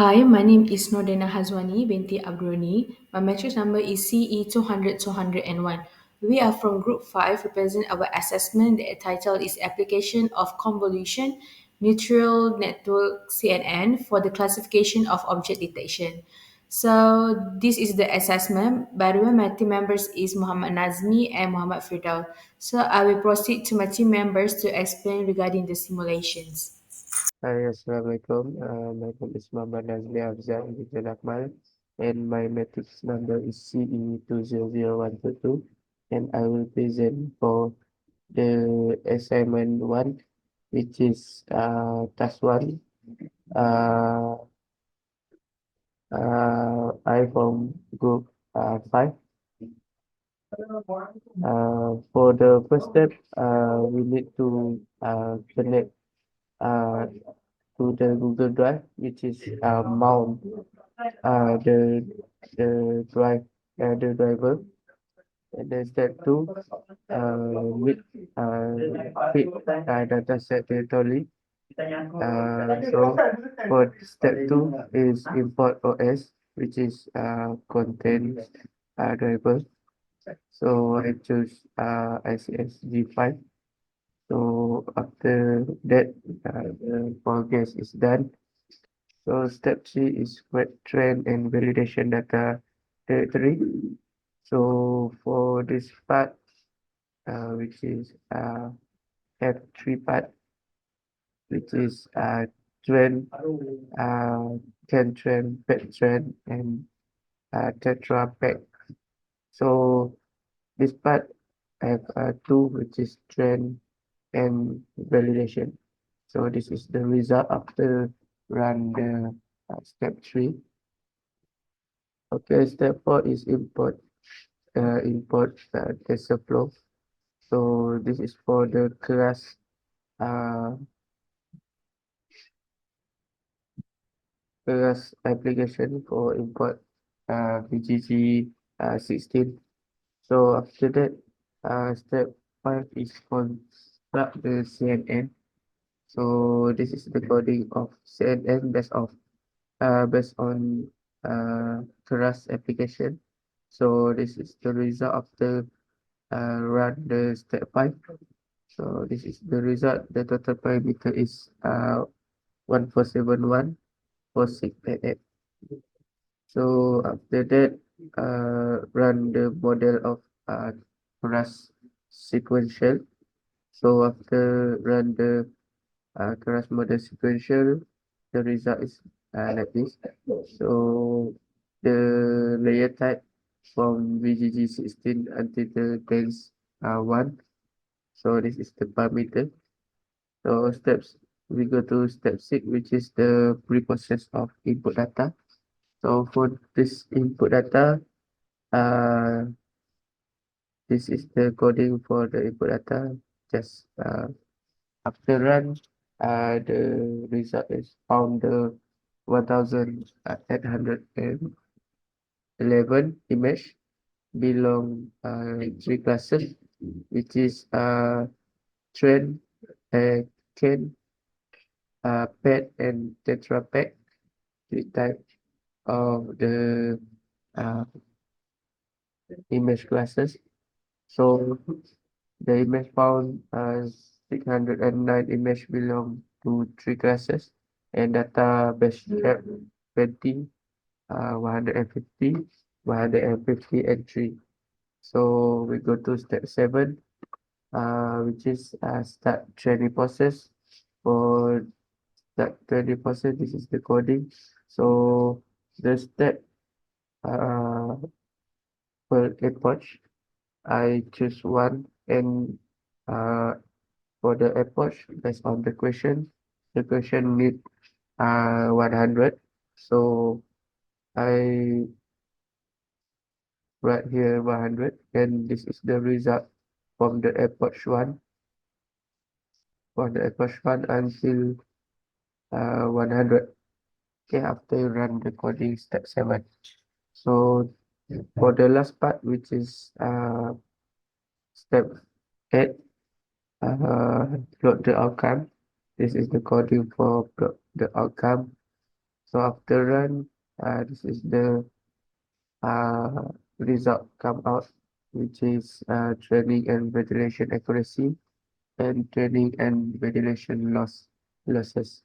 Hi, my name is Nordena Hazwani binti Abdurani. My matrix number is CE 200-201. We are from Group 5, represent our assessment. The title is Application of Convolution Neutral Network CNN for the classification of object detection. So this is the assessment. By the way, my team members is Muhammad Nazmi and Muhammad Firdaus. So I will proceed to my team members to explain regarding the simulations. Hi, Assalamualaikum. My name is Muhammad Nazmi Afzal bin Akmal, and my matrix number is CE 200122, and I will present for the assignment 1, which is task 1. Uh, I from group 5. For the first step, we need to connect uh, to the Google Drive, which is mount the drive the driver. And then step 2, with fit data set territory. So for step 2 is import OS, which is contains driver. So I choose ICS G5. So after that, the progress is done. So step 3 is web trend and validation data territory. So for this part, which is have 3 part, which is trend, uh, can trend, pet trend, and tetra pack. So this part have two, which is trend and validation. So this is the result after run the step 3. Okay, step 4 is import TensorFlow. So this is for the uh, class application for import BGG 16. So after that, step 5 is construct the CNN. So this is the coding of CNN based on Keras application. So this is the result of the run the step 5. So this is the result. The total parameter is 14714688. So after that, run the model of Keras sequential. So after run the Keras model sequential, the result is like this. So the layer type from VGG 16 until the dense 1. So this is the parameter. So we go to step 6, which is the pre-process of input data. So for this input data, uh, this is the coding for the input data. Just after run, the result is found the 1811 image belong 3 classes, which is trend, can, pet, and tetra pack, 3 types of the uh, image classes. So the image found 609 image belong to 3 classes, and data base trap 20, 150, 150, and 3. So we go to step 7, which is start training process. For start training process, this is the coding. So the step uh, per approach, I choose one, and uh, for the approach based on the question need 100. So I write here 100, and this is the result from the approach 1. For the approach 1 until 100. Okay, after you run the coding step 7. So for the last part, which is step 8, plot the outcome. This is the coding for plot the outcome. So after run, this is the uh, result come out, which is training and validation accuracy and training and validation losses.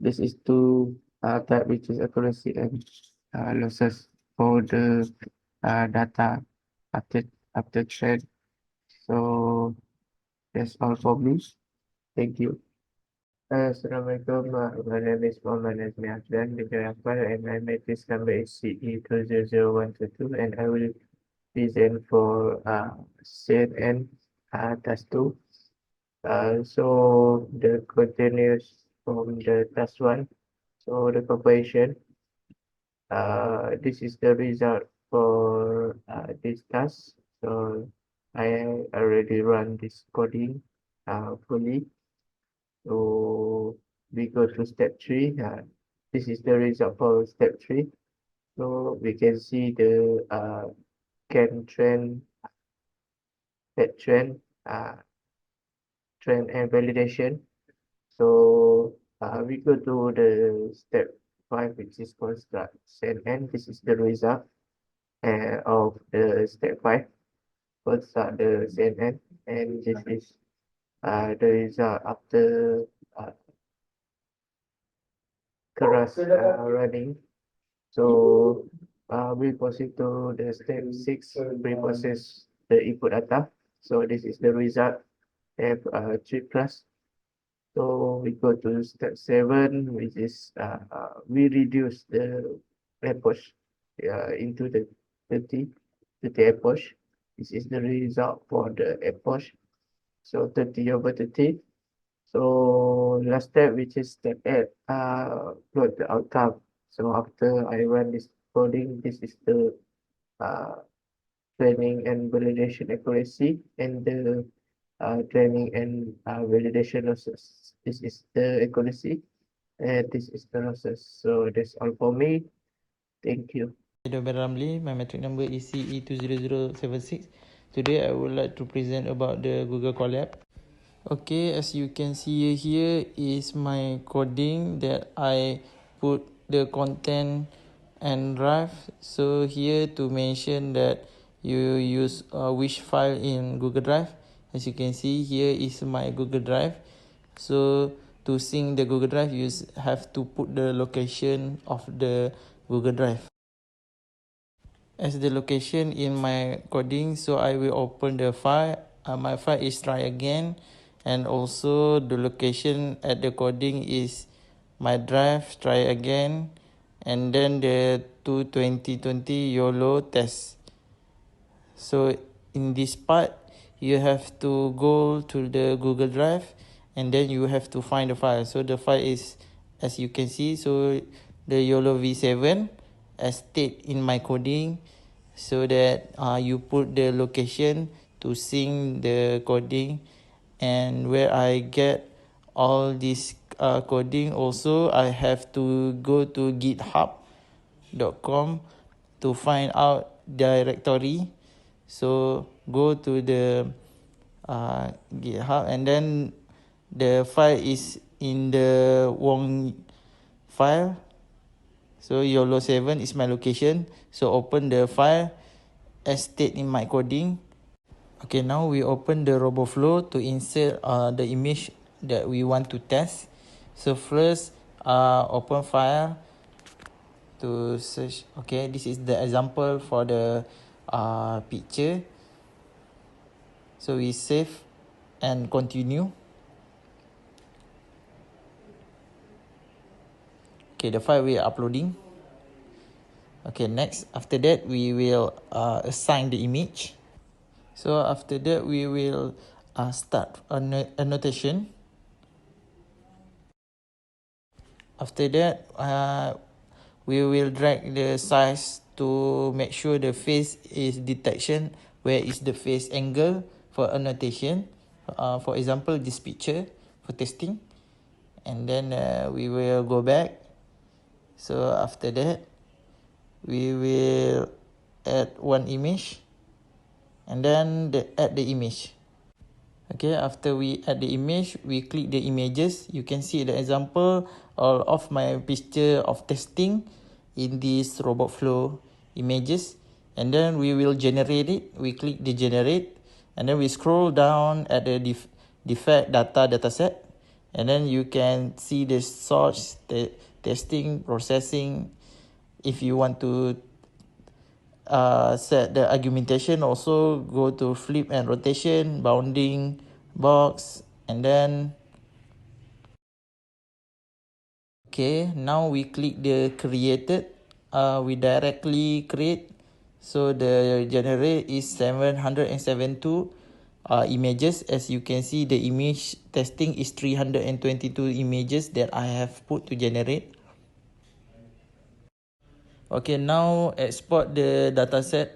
This is two type, which is accuracy and losses for the data after train. So that's all for me. Thank you. Assalamualaikum. My name is Muhammad Nazmi Afdan bin Akbar, and my matrix number is CE200122, and I will present for CNN task 2. So the continuous from the task 1. So the comparison. This is the result for this task. So I already run this coding fully. So we go to step 3. This is the result for step 3. So we can see the can trend, set trend, trend and validation. So we go to the step 5, which is construct CNN. This is the result of the step 5. Construct the CNN, and this is the result after keras running. So we proceed to the step 6, pre-process the input data. So this is the result of 3 plus. So we go to step 7, which is we reduce the approach into the 30 approach. This is the result for the approach. So 30 over 30. So last step, which is step 8, plot the outcome. So after I run this coding, this is the uh, training and validation accuracy, and the training and validation losses. This is the accuracy, and this is the losses. So that's all for me. Thank you. Dober Ramli, my metric number is CE20076. Today I would like to present about the Google Colab. Okay, as you can see here is my coding that I put the content and drive. So here to mention that you use which file in Google Drive. As you can see here is my Google Drive. So to sync the Google Drive, you have to put the location of the Google Drive as the location in my coding. So I will open the file. My file is try again, and also the location at the coding is my drive try again, and then the 2020 YOLO test. So in this part, you have to go to the Google Drive, and then you have to find the file. So the file is, as you can see, so the YOLO V7 as state in my coding, so that you put the location to sync the coding. And where I get all this coding, also I have to go to github.com to find out directory. So go to the GitHub, and then the file is in the Wong file. So YOLO 7 is my location. So open the file as stated in my coding. Okay, now we open the RoboFlow to insert the image that we want to test. So first, open file to search. Okay, this is the example for the picture. So we save and continue. Okay, the file we are uploading. Okay, next, after that we will assign the image. So after that we will start annotation. After that we will drag the size to make sure the face is detection, where is the face angle for annotation. For example, this picture for testing. And then we will go back. So after that we will add one image, and then add the image. Okay, after we add the image, we click the images. You can see the example of my picture of testing in this robot flow images. And then we will generate it. We click the generate. And then we scroll down at the defect dataset. And then you can see the source, the testing, processing. If you want to set the argumentation, also go to flip and rotation, bounding, box, and then okay, now we click the created. We directly create, so the generate is 772 images. As you can see, the image testing is 322 images that I have put to generate. Okay, now export the dataset.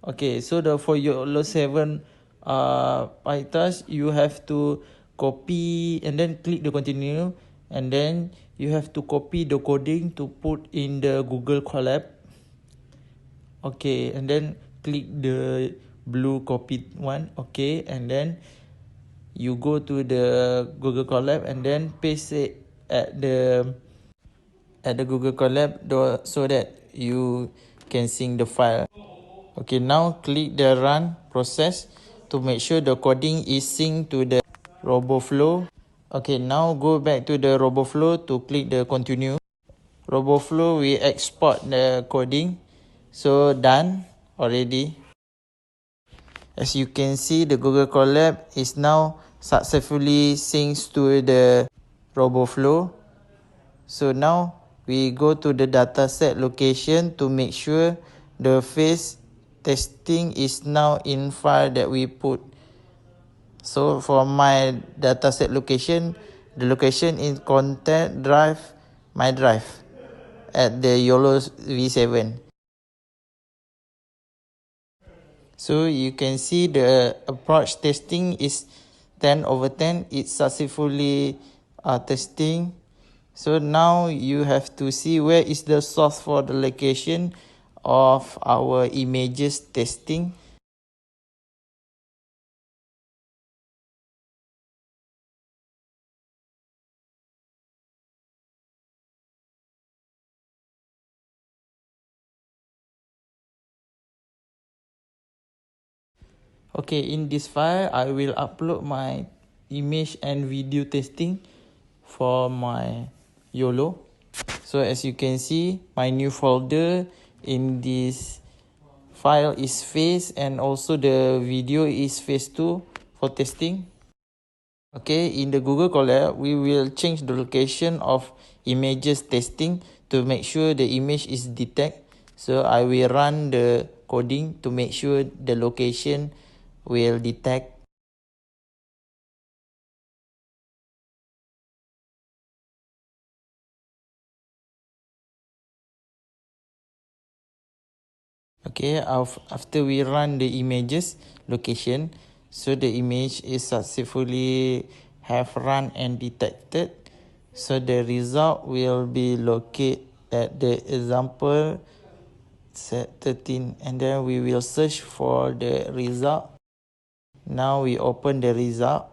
Okay, so for YOLO 7 PyTorch, you have to copy and then click the continue, and then you have to copy the coding to put in the Google Colab. Okay, and then click the blue copy one. Okay, and then you go to the Google Colab and then paste it at the Google Colab so that you can sync the file. Okay, now click the run process to make sure the coding is synced to the RoboFlow. Okay, now go back to the RoboFlow to click the continue. RoboFlow, we export the coding. So done already. As you can see, the Google Colab is now successfully synced to the RoboFlow. So now we go to the dataset location to make sure the phase testing is now in file that we put. So for my dataset location, the location in content drive, my drive at the YOLO V7. So you can see the approach testing is 10/10. It's successfully testing. So now you have to see where is the source for the location of our images testing. Okay, in this file, I will upload my image and video testing for my YOLO. So as you can see, my new folder in this file is phase, and also the video is phase 2 for testing. Okay, in the Google Colab, we will change the location of images testing to make sure the image is detected. So I will run the coding to make sure the location will detect. Okay, after we run the images location, so the image is successfully have run and detected. So the result will be located at the example set 13, and then we will search for the result. Now we open the result.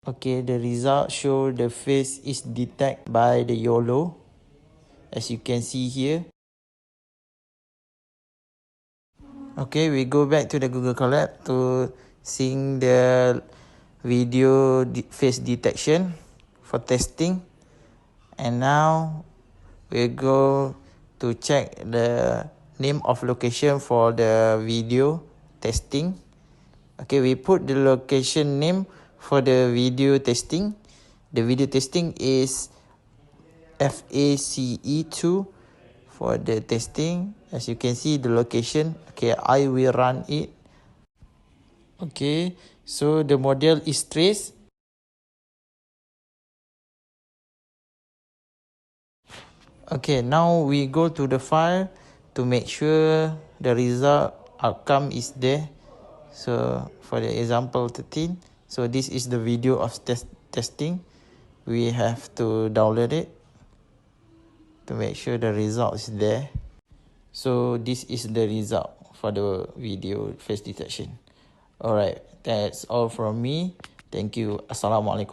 Okay, the result show the face is detected by the YOLO, as you can see here. Okay, we go back to the Google Colab to sync the video face detection for testing. And now we go to check the name of location for the video testing. Okay, we put the location name for the video testing. The video testing is FACE2 for the testing. As you can see the location. Okay, I will run it. Okay, so the model is traced. Okay, now we go to the file to make sure the result outcome is there. So for the example 13, so this is the video of testing. We have to download it to make sure the result is there. So this is the result for the video face detection. Alright, that's all from me. Thank you. Assalamualaikum.